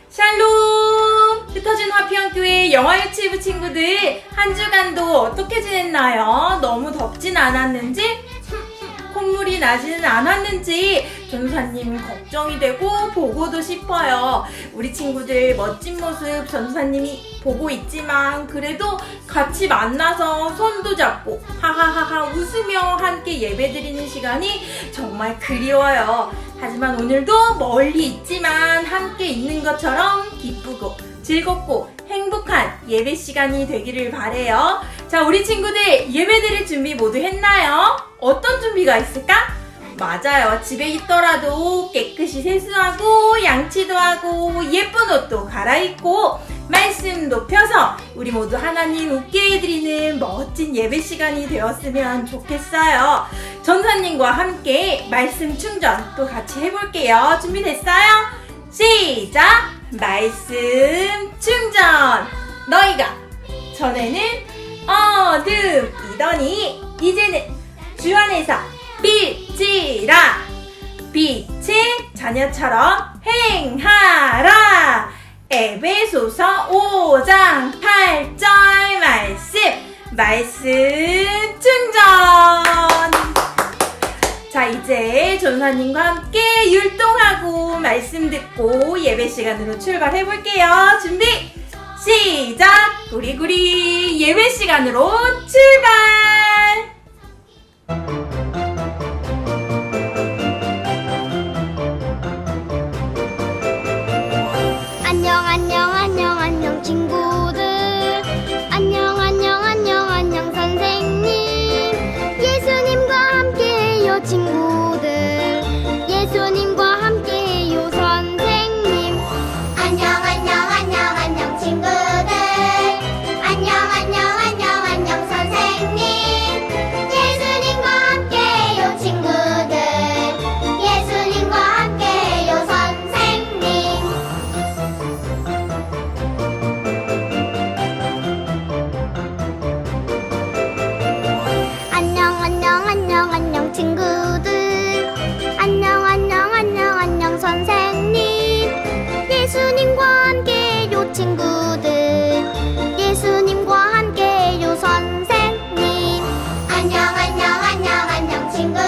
샬롬! 흩어진 화평교회 영화유치부 친구들, 한 주간도 어떻게 지냈나요? 너무 덥진 않았는지? 콧물이 나지는 않았는지 전도사님 걱정이 되고 보고도 싶어요. 우리 친구들 멋진 모습 전도사님이 보고 있지만 그래도 같이 만나서 손도 잡고 하하하하 웃으며 함께 예배드리는 시간이 정말 그리워요. 하지만 오늘도 멀리 있지만 함께 있는 것처럼 기쁘고 즐겁고 행복한 예배 시간이 되기를 바래요. 자, 우리 친구들 예배드릴 준비 모두 했나요? 어떤 준비가 있을까? 맞아요. 집에 있더라도 깨끗이 세수하고 양치도 하고 예쁜 옷도 갈아입고 말씀도 펴서 우리 모두 하나님 웃게 해드리는 멋진 예배 시간이 되었으면 좋겠어요. 전사님과 함께 말씀 충전 또 같이 해볼게요. 준비됐어요? 시작! 말씀 충전! 너희가 전에는 어둠이더니 이제는 주 안에서 빛이라. 빛의 자녀처럼 행하라. 에베소서 5장 8절 말씀 충전. 자, 이제 전사님과 함께 율동하고 말씀 듣고 예배 시간으로 출발해 볼게요. 준비 시작. 구리구리 예배 시간으로 출발. 안녕 친구들. 안녕 선생님. 예수님과 함께해요 친구들. 예수님과 함께해요 선생님. 안녕 친구들. 안녕 선생님. 예수님과 함께해요 친구들. 예수님과 함께해요 선생님. 안녕 친구들. 안녕 선생님. 예수님과 함께해요 친구들. 예수님과 함께해요 선생님. 안녕 친구들.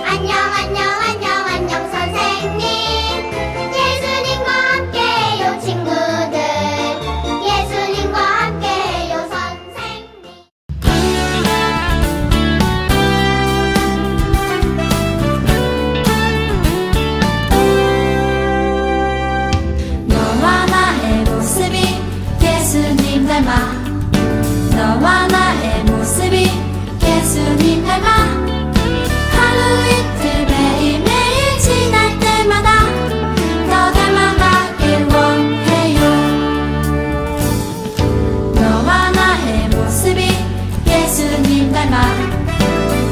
안녕 선생님. 예수님과 함께해요 친구들. 예수님과 함께해요 선생님. 너와 나의 모습이 예수님 닮아. 너와 나의 모습이 예수님 닮아. 하루 이틀 매일매일 지날 때마다 더 닮아가길 원해요. 너와 나의 모습이 예수님 닮아.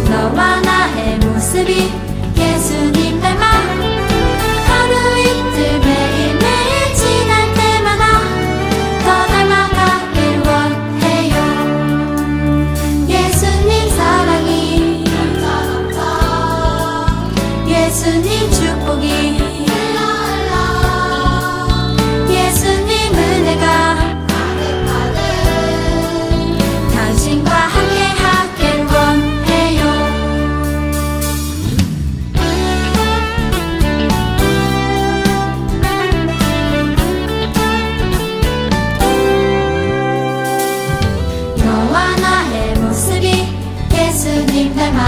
너와 나의 모습이 예수님 닮아. 하루 이틀 매일매일 지날 때마다 더 닮아가길 원해요. 예수님 사랑이 예수님 축복이 예수님 은혜가 당신과 함께 하길 원해요. 너와 나의 모습이 예수님 닮아.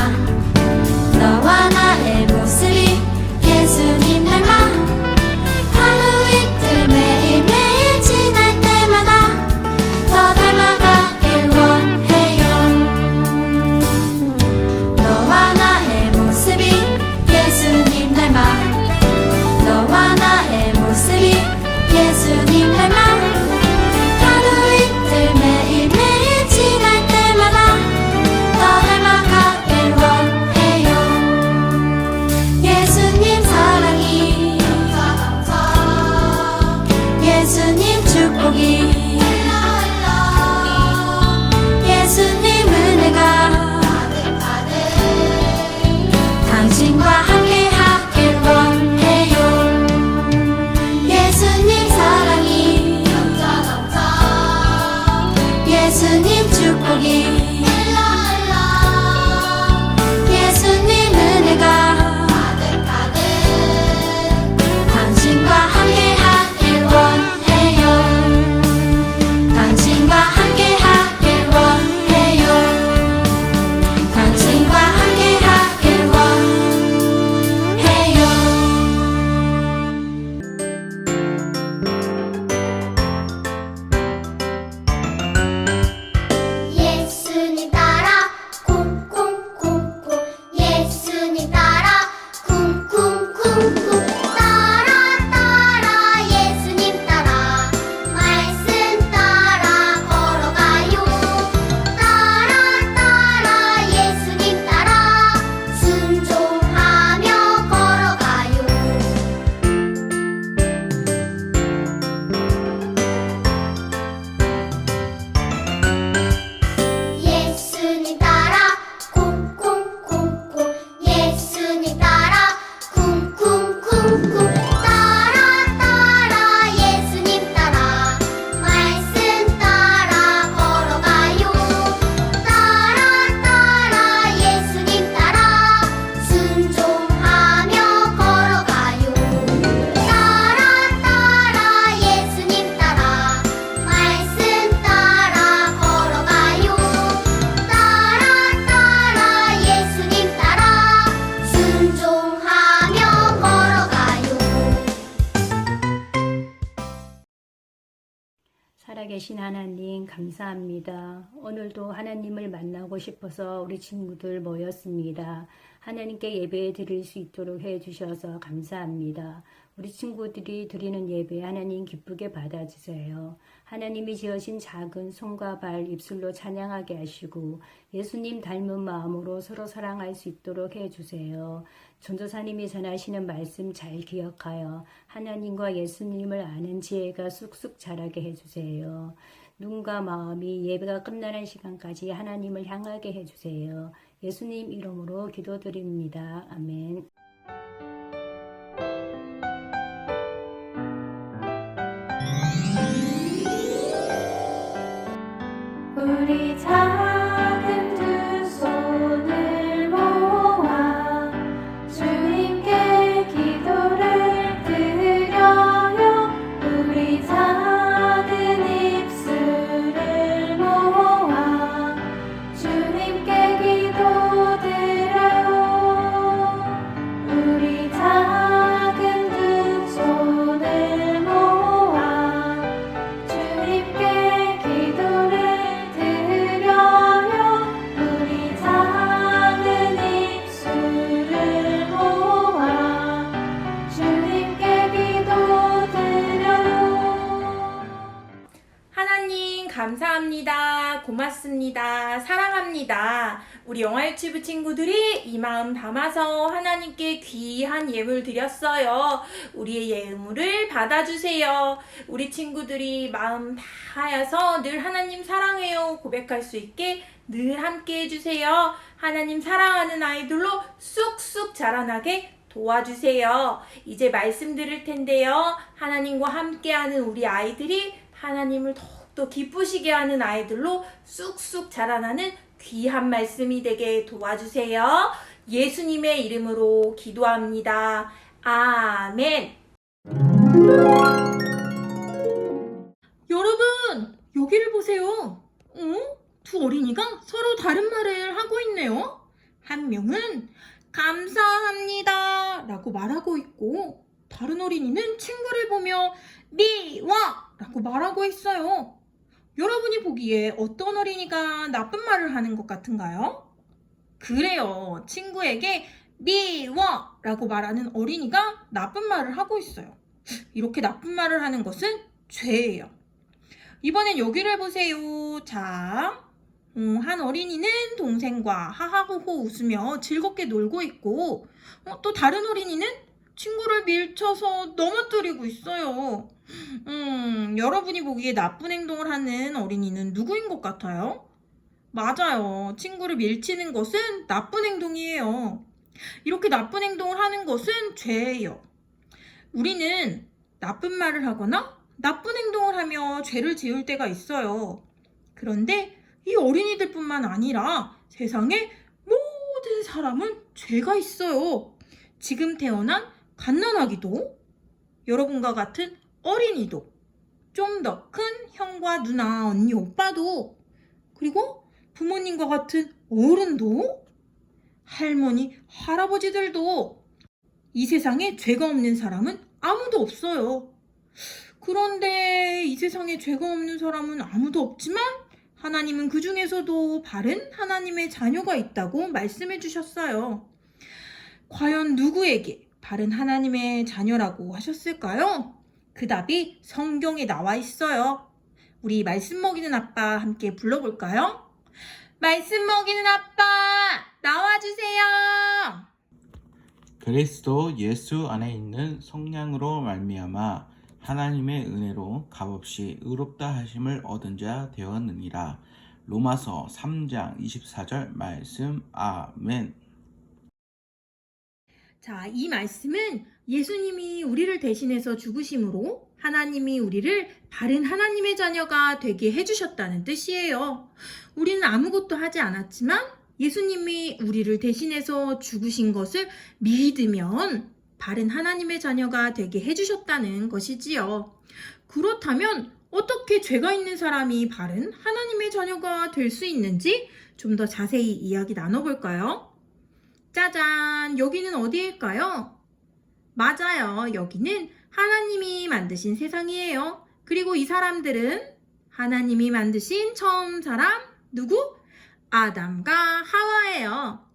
너와 나의 모습이 예수님 닮아. 하루 이틀 매일매일 지날 때마다 더 닮아가길 원해요. 너와 나의 모습이 예수님 닮아. 너와 나의 모습이 예수님 닮아. 하루 이틀 매일매일 지날 때마다 더 닮아가길 원해요. 예수님 축복이 흘러 예수님 은혜가 가득가득 당신과 함께하길 원해요. 당신과 함께하길 원해요. 당신과 함께하길 원해요. 예수님 따라 쿵쿵쿵쿵 예수님 따라 쿵쿵쿵쿵 따라 따라 예수님 따라 말씀 따라 걸어가요. 따라 따라 예수님 따라 순종하며 걸어가요. 예수님 따라 쿵쿵쿵쿵 예수님 따라 쿵쿵쿵쿵 따라 따라 예수님 따라 말씀 따라 걸어가요. 따라 따라 예수님 따라 순종하며 걸어가요. 따라 따라 예수님 따라 말씀 따라 걸어가요. 따라 따라 예수님 따라 순종하며 걸어가요. 살아계신 하나님 감사합니다. 오늘도 하나님을 만나고 싶어서 우리 친구들 모였습니다. 하나님께 예배 드릴 수 있도록 해주셔서 감사합니다. 우리 친구들이 드리는 예배 하나님 기쁘게 받아주세요. 하나님이 지으신 작은 손과 발, 입술로 찬양하게 하시고 예수님 닮은 마음으로 서로 사랑할 수 있도록 해주세요. 전도사님이 전하시는 말씀 잘 기억하여 하나님과 예수님을 아는 지혜가 쑥쑥 자라게 해주세요. 눈과 마음이 예배가 끝나는 시간까지 하나님을 향하게 해주세요. 예수님 이름으로 기도드립니다. 아멘. 우리 작은 두 손을 모아 주님께 기도를 드려요. 우리 작은 입술을 모아 주님께 기도드려요. 우리 작은 두 손을 모아 주님께 기도를 드려요. 우리 작은 입술을 모아 주님께 기도드려요. 하나님 감사합니다. 고맙습니다. 사랑합니다. 우리 영화 유치부 친구들이 이 마음 담아서 하나님께 귀한 예물 드렸어요. 우리의 예물을 받아주세요. 우리 친구들이 마음 다하여서 늘 하나님 사랑해요 고백할 수 있게 늘 함께 해주세요. 하나님 사랑하는 아이들로 쑥쑥 자라나게 도와주세요. 이제 말씀 드릴 텐데요. 하나님과 함께하는 우리 아이들이 하나님을 더욱더 기쁘시게 하는 아이들로 쑥쑥 자라나는 귀한 말씀이 되게 도와주세요. 예수님의 이름으로 기도합니다. 아멘. 여러분, 여기를 보세요. 두 어린이가 서로 다른 말을 하고 있네요. 한 명은 감사합니다 라고 말하고 있고 다른 어린이는 친구를 보며 미워 라고 말하고 있어요. 여러분이 보기에 어떤 어린이가 나쁜 말을 하는 것 같은가요? 그래요. 친구에게 미워 라고 말하는 어린이가 나쁜 말을 하고 있어요. 이렇게 나쁜 말을 하는 것은 죄예요. 이번엔 여기를 보세요. 자, 한 어린이는 동생과 하하호호 웃으며 즐겁게 놀고 있고 또 다른 어린이는 친구를 밀쳐서 넘어뜨리고 있어요. 여러분이 보기에 나쁜 행동을 하는 어린이는 누구인 것 같아요? 맞아요. 친구를 밀치는 것은 나쁜 행동이에요. 이렇게 나쁜 행동을 하는 것은 죄예요. 우리는 나쁜 말을 하거나 나쁜 행동을 하며 죄를 지을 때가 있어요. 그런데 이 어린이들뿐만 아니라 세상에 모든 사람은 죄가 있어요. 지금 태어난 갓난아기도, 여러분과 같은 어린이도, 좀 더 큰 형과 누나, 언니, 오빠도, 그리고 부모님과 같은 어른도, 할머니, 할아버지들도, 이 세상에 죄가 없는 사람은 아무도 없어요. 그런데 이 세상에 죄가 없는 사람은 아무도 없지만 하나님은 그 중에서도 바른 하나님의 자녀가 있다고 말씀해 주셨어요. 과연 누구에게 바른 하나님의 자녀라고 하셨을까요? 그 답이 성경에 나와 있어요. 우리 말씀 먹이는 아빠 함께 불러볼까요? 말씀 먹이는 아빠 나와주세요. 그리스도 예수 안에 있는 성령으로 말미암아 하나님의 은혜로 값없이 의롭다 하심을 얻은 자 되었느니라. 로마서 3장 24절 말씀. 아멘. 자, 이 말씀은 예수님이 우리를 대신해서 죽으심으로 하나님이 우리를 바른 하나님의 자녀가 되게 해주셨다는 뜻이에요. 우리는 아무것도 하지 않았지만 예수님이 우리를 대신해서 죽으신 것을 믿으면 바른 하나님의 자녀가 되게 해주셨다는 것이지요. 그렇다면 어떻게 죄가 있는 사람이 바른 하나님의 자녀가 될 수 있는지 좀 더 자세히 이야기 나눠볼까요? 짜잔! 여기는 어디일까요? 맞아요. 여기는 하나님이 만드신 세상이에요. 그리고 이 사람들은 하나님이 만드신 처음 사람 누구? 아담과 하와예요.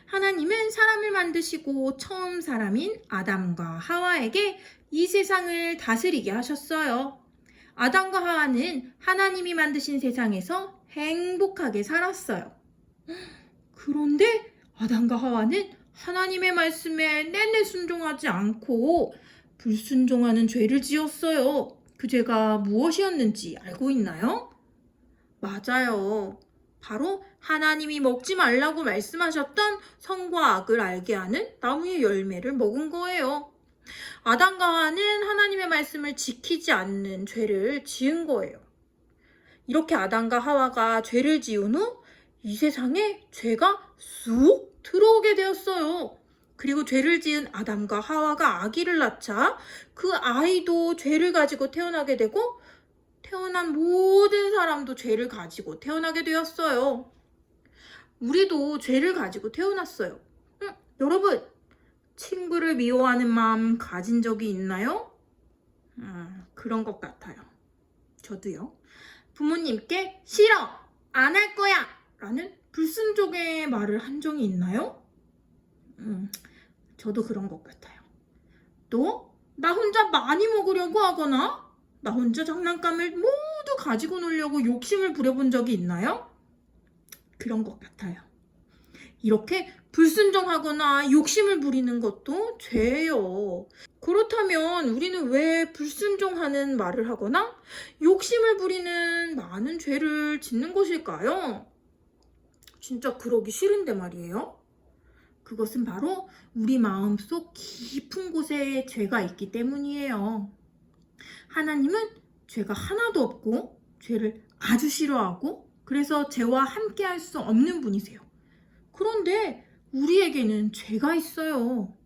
하나님은 사람을 만드시고 처음 사람인 아담과 하와에게 이 세상을 다스리게 하셨어요. 아담과 하와는 하나님이 만드신 세상에서 행복하게 살았어요. 그런데 아담과 하와는 하나님의 말씀에 내내 순종하지 않고 불순종하는 죄를 지었어요. 그 죄가 무엇이었는지 알고 있나요? 맞아요. 바로 하나님이 먹지 말라고 말씀하셨던 선과 악을 알게 하는 나무의 열매를 먹은 거예요. 아담과 하와는 하나님의 말씀을 지키지 않는 죄를 지은 거예요. 이렇게 아담과 하와가 죄를 지은 후 이 세상에 죄가 쑥 들어오게 되었어요. 그리고 죄를 지은 아담과 하와가 아기를 낳자 그 아이도 죄를 가지고 태어나게 되고 태어난 모든 사람도 죄를 가지고 태어나게 되었어요. 우리도 죄를 가지고 태어났어요. 여러분, 친구를 미워하는 마음 가진 적이 있나요? 그런 것 같아요. 저도요. 부모님께 싫어! 안 할 거야! 라는 불순종의 말을 한 적이 있나요? 저도 그런 것 같아요. 또, 나 혼자 많이 먹으려고 하거나 나 혼자 장난감을 모두 가지고 놀려고 욕심을 부려본 적이 있나요? 그런 것 같아요. 이렇게 불순종하거나 욕심을 부리는 것도 죄예요. 그렇다면 우리는 왜 불순종하는 말을 하거나 욕심을 부리는 많은 죄를 짓는 것일까요? 진짜 그러기 싫은데 말이에요. 그것은 바로 우리 마음속 깊은 곳에 죄가 있기 때문이에요. 하나님은 죄가 하나도 없고 죄를 아주 싫어하고 그래서 죄와 함께 할 수 없는 분이세요. 그런데 우리에게는 죄가 있어요.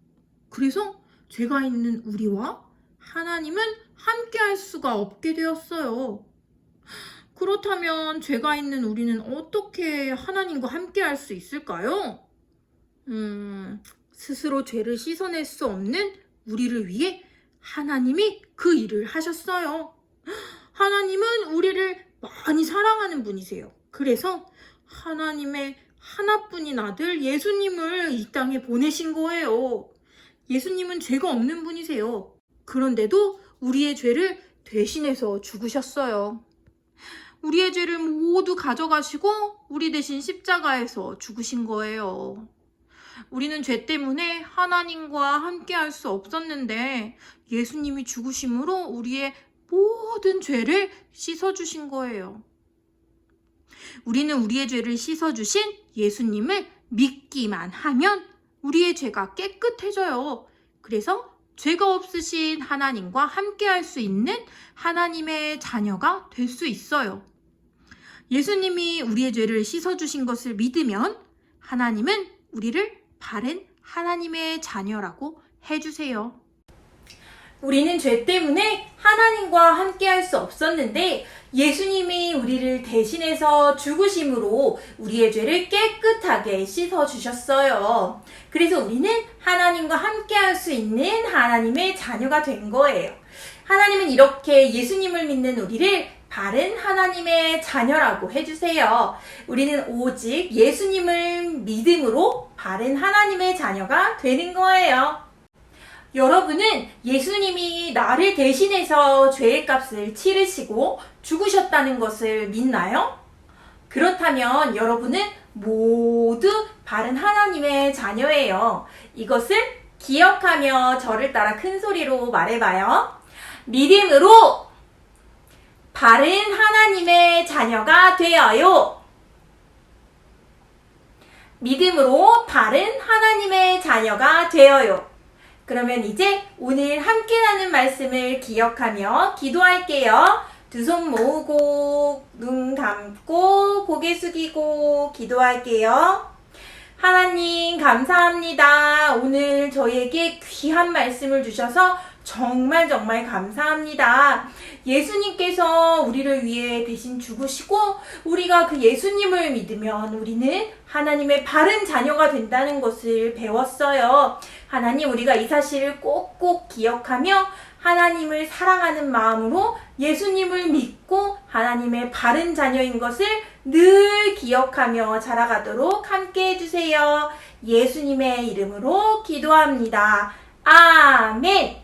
그래서 죄가 있는 우리와 하나님은 함께 할 수가 없게 되었어요. 그렇다면 죄가 있는 우리는 어떻게 하나님과 함께 할 수 있을까요? 스스로 죄를 씻어낼 수 없는 우리를 위해 하나님이 그 일을 하셨어요. 하나님은 우리를 많이 사랑하는 분이세요. 그래서 하나님의 하나뿐인 아들 예수님을 이 땅에 보내신 거예요. 예수님은 죄가 없는 분이세요. 그런데도 우리의 죄를 대신해서 죽으셨어요. 우리의 죄를 모두 가져가시고 우리 대신 십자가에서 죽으신 거예요. 우리는 죄 때문에 하나님과 함께 할 수 없었는데 예수님이 죽으심으로 우리의 모든 죄를 씻어주신 거예요. 우리는 우리의 죄를 씻어주신 예수님을 믿기만 하면 우리의 죄가 깨끗해져요. 그래서 죄가 없으신 하나님과 함께 할 수 있는 하나님의 자녀가 될 수 있어요. 예수님이 우리의 죄를 씻어주신 것을 믿으면 하나님은 우리를 바른 하나님의 자녀라고 해주세요. 우리는 죄 때문에 하나님과 함께 할 수 없었는데 예수님이 우리를 대신해서 죽으심으로 우리의 죄를 깨끗하게 씻어주셨어요. 그래서 우리는 하나님과 함께 할 수 있는 하나님의 자녀가 된 거예요. 하나님은 이렇게 예수님을 믿는 우리를 바른 하나님의 자녀라고 해주세요. 우리는 오직 예수님을 믿음으로 바른 하나님의 자녀가 되는 거예요. 여러분은 예수님이 나를 대신해서 죄의 값을 치르시고 죽으셨다는 것을 믿나요? 그렇다면 여러분은 모두 바른 하나님의 자녀예요. 이것을 기억하며 저를 따라 큰 소리로 말해봐요. 믿음으로 바른 하나님의 자녀가 되어요. 믿음으로 바른 하나님의 자녀가 되어요. 그러면 이제 오늘 함께 나눈 말씀을 기억하며 기도할게요. 두 손 모으고 눈 감고 고개 숙이고 기도할게요. 하나님 감사합니다. 오늘 저희에게 귀한 말씀을 주셔서 정말 감사합니다. 예수님께서 우리를 위해 대신 죽으시고 우리가 그 예수님을 믿으면 우리는 하나님의 바른 자녀가 된다는 것을 배웠어요. 하나님, 우리가 이 사실을 꼭꼭 기억하며 하나님을 사랑하는 마음으로 예수님을 믿고 하나님의 바른 자녀인 것을 늘 기억하며 자라가도록 함께 해주세요. 예수님의 이름으로 기도합니다. 아멘.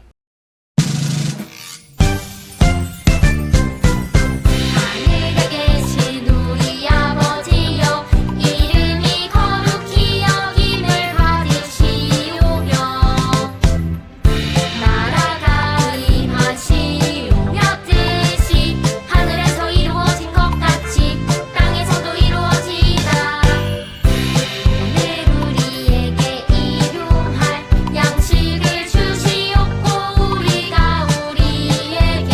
하늘에 계신 우리 아버지여 이름이 거룩히 여김을 받으시오며 나라가 임하시오며 뜻이 하늘에서 이루어진 것 같이 땅에서도 이루어지이다. 오늘 우리에게 일용할 양식을 주시옵고 우리가 우리에게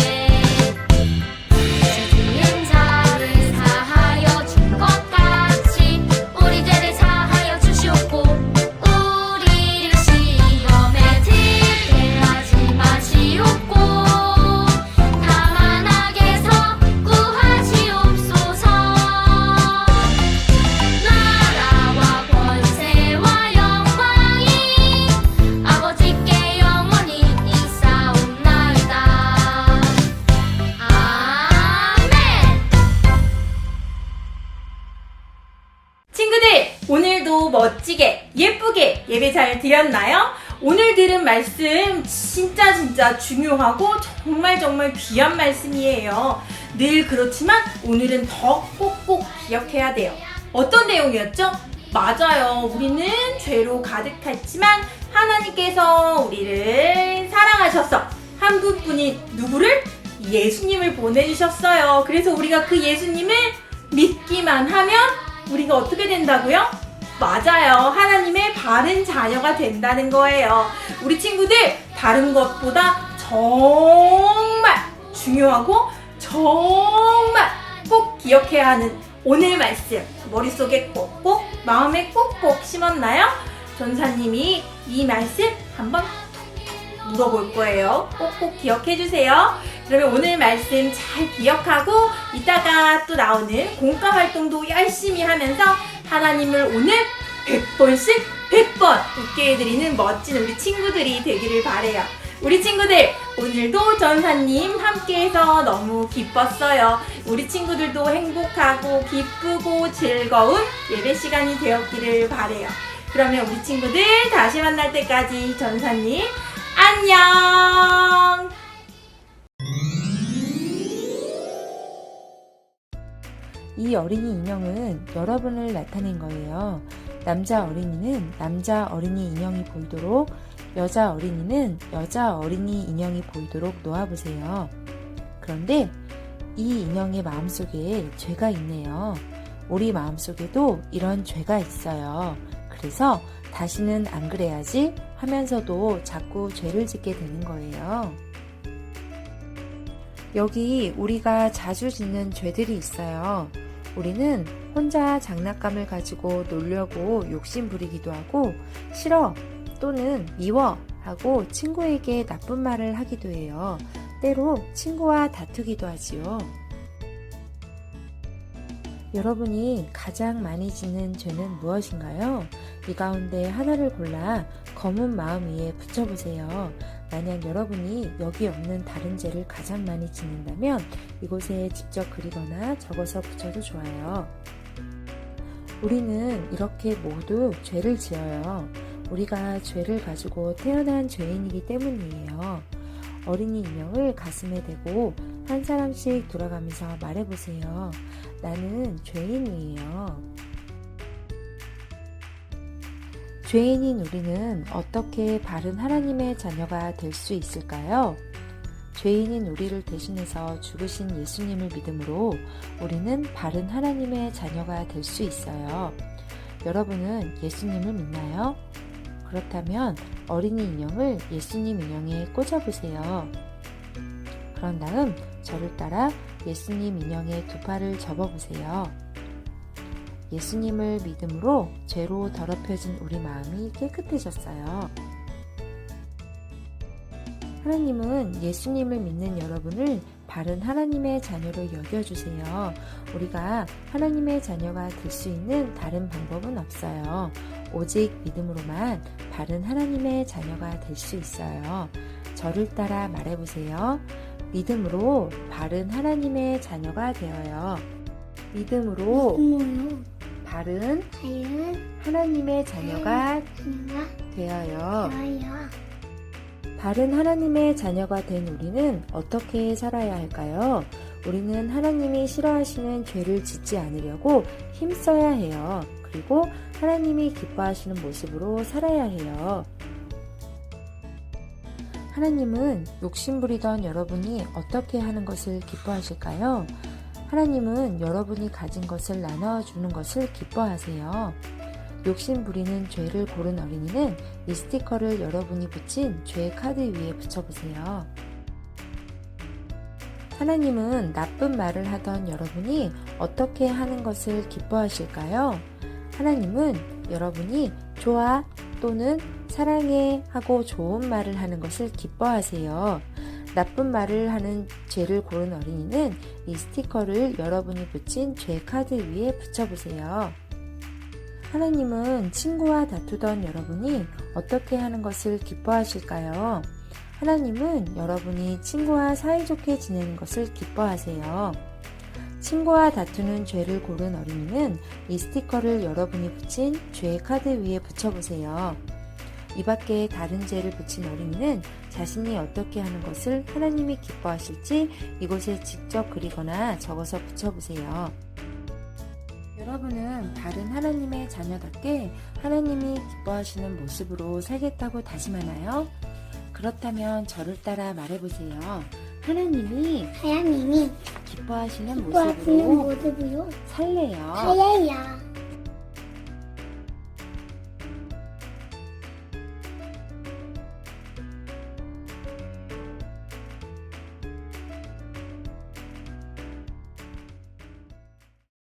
지은 자를 사하여 준 것 같이 우리 죄를 사하여 주시옵고 우리를 시험에 들게 하지 마시옵고 다만 악에서 구하시옵소서. 나라와 권세와 영광이 아버지께 영원히 있사옵나이다. 아멘. 친구들, 오늘도 멋지게 예쁘게 예배 잘 드렸나요? 오늘 들은 말씀 진짜 중요하고 정말 귀한 말씀이에요. 늘 그렇지만 오늘은 더 꼭꼭 기억해야 돼요. 어떤 내용이었죠? 맞아요. 우리는 죄로 가득했지만 하나님께서 우리를 사랑하셔서 한 분뿐인 누구를? 예수님을 보내주셨어요. 그래서 우리가 그 예수님을 믿기만 하면 우리가 어떻게 된다고요? 맞아요. 하나님의 바른 자녀가 된다는 거예요. 우리 친구들, 다른 것보다 정말 중요하고 정말 꼭 기억해야 하는 오늘 말씀 머릿속에 꼭꼭 마음에 꼭꼭 심었나요? 전사님이 이 말씀 한번 톡톡 물어볼 거예요. 꼭꼭 기억해 주세요. 그러면 오늘 말씀 잘 기억하고 이따가 또 나오는 공과 활동도 열심히 하면서 하나님을 오늘 100번씩 100번 웃게 해드리는 멋진 우리 친구들이 되기를 바래요. 우리 친구들, 오늘도 전사님 함께해서 너무 기뻤어요. 우리 친구들도 행복하고 기쁘고 즐거운 예배 시간이 되었기를 바래요. 그러면 우리 친구들 다시 만날 때까지 전사님 안녕. 이 어린이 인형은 여러분을 나타낸 거예요. 남자 어린이는 남자 어린이 인형이 보이도록, 여자 어린이는 여자 어린이 인형이 보이도록 놓아보세요. 그런데 이 인형의 마음속에 죄가 있네요. 우리 마음속에도 이런 죄가 있어요. 그래서 다시는 안 그래야지 하면서도 자꾸 죄를 짓게 되는 거예요. 여기 우리가 자주 짓는 죄들이 있어요. 우리는 혼자 장난감을 가지고 놀려고 욕심 부리기도 하고 싫어 또는 미워 하고 친구에게 나쁜 말을 하기도 해요. 때로 친구와 다투기도 하지요. 여러분이 가장 많이 짓는 죄는 무엇인가요? 이 가운데 하나를 골라 검은 마음 위에 붙여보세요. 만약 여러분이 여기 없는 다른 죄를 가장 많이 짓는다면 이곳에 직접 그리거나 적어서 붙여도 좋아요. 우리는 이렇게 모두 죄를 지어요. 우리가 죄를 가지고 태어난 죄인이기 때문이에요. 어린이 인형을 가슴에 대고 한 사람씩 돌아가면서 말해보세요. 나는 죄인이에요. 죄인인 우리는 어떻게 바른 하나님의 자녀가 될 수 있을까요? 죄인인 우리를 대신해서 죽으신 예수님을 믿음으로 우리는 바른 하나님의 자녀가 될 수 있어요. 여러분은 예수님을 믿나요? 그렇다면 어린이 인형을 예수님 인형에 꽂아보세요. 그런 다음 저를 따라 예수님 인형의 두 팔을 접어보세요. 예수님을 믿음으로 죄로 더럽혀진 우리 마음이 깨끗해졌어요. 하나님은 예수님을 믿는 여러분을 바른 하나님의 자녀로 여겨주세요. 우리가 하나님의 자녀가 될 수 있는 다른 방법은 없어요. 오직 믿음으로만 바른 하나님의 자녀가 될 수 있어요. 저를 따라 말해보세요. 믿음으로 바른 하나님의 자녀가 되어요. 믿음으로 바른 하나님의 자녀가 되어요. 바른 하나님의 자녀가 된 우리는 어떻게 살아야 할까요? 우리는 하나님이 싫어하시는 죄를 짓지 않으려고 힘써야 해요. 그리고 하나님이 기뻐하시는 모습으로 살아야 해요. 하나님은 욕심부리던 여러분이 어떻게 하는 것을 기뻐하실까요? 하나님은 여러분이 가진 것을 나눠주는 것을 기뻐하세요. 욕심부리는 죄를 고른 어린이는 이 스티커를 여러분이 붙인 죄 카드 위에 붙여보세요. 하나님은 나쁜 말을 하던 여러분이 어떻게 하는 것을 기뻐하실까요? 하나님은 여러분이 좋아 또는 사랑해 하고 좋은 말을 하는 것을 기뻐하세요. 나쁜 말을 하는 죄를 고른 어린이는 이 스티커를 여러분이 붙인 죄 카드 위에 붙여보세요. 하나님은 친구와 다투던 여러분이 어떻게 하는 것을 기뻐하실까요? 하나님은 여러분이 친구와 사이좋게 지내는 것을 기뻐하세요. 친구와 다투는 죄를 고른 어린이는 이 스티커를 여러분이 붙인 죄 카드 위에 붙여보세요. 이 밖에 다른 죄를 붙인 어린이는 자신이 어떻게 하는 것을 하나님이 기뻐하실지 이곳에 직접 그리거나 적어서 붙여보세요. 여러분은 바른 하나님의 자녀답게 하나님이 기뻐하시는 모습으로 살겠다고 다짐하나요? 그렇다면 저를 따라 말해보세요. 하나님이 기뻐하시는 모습으로 살래요.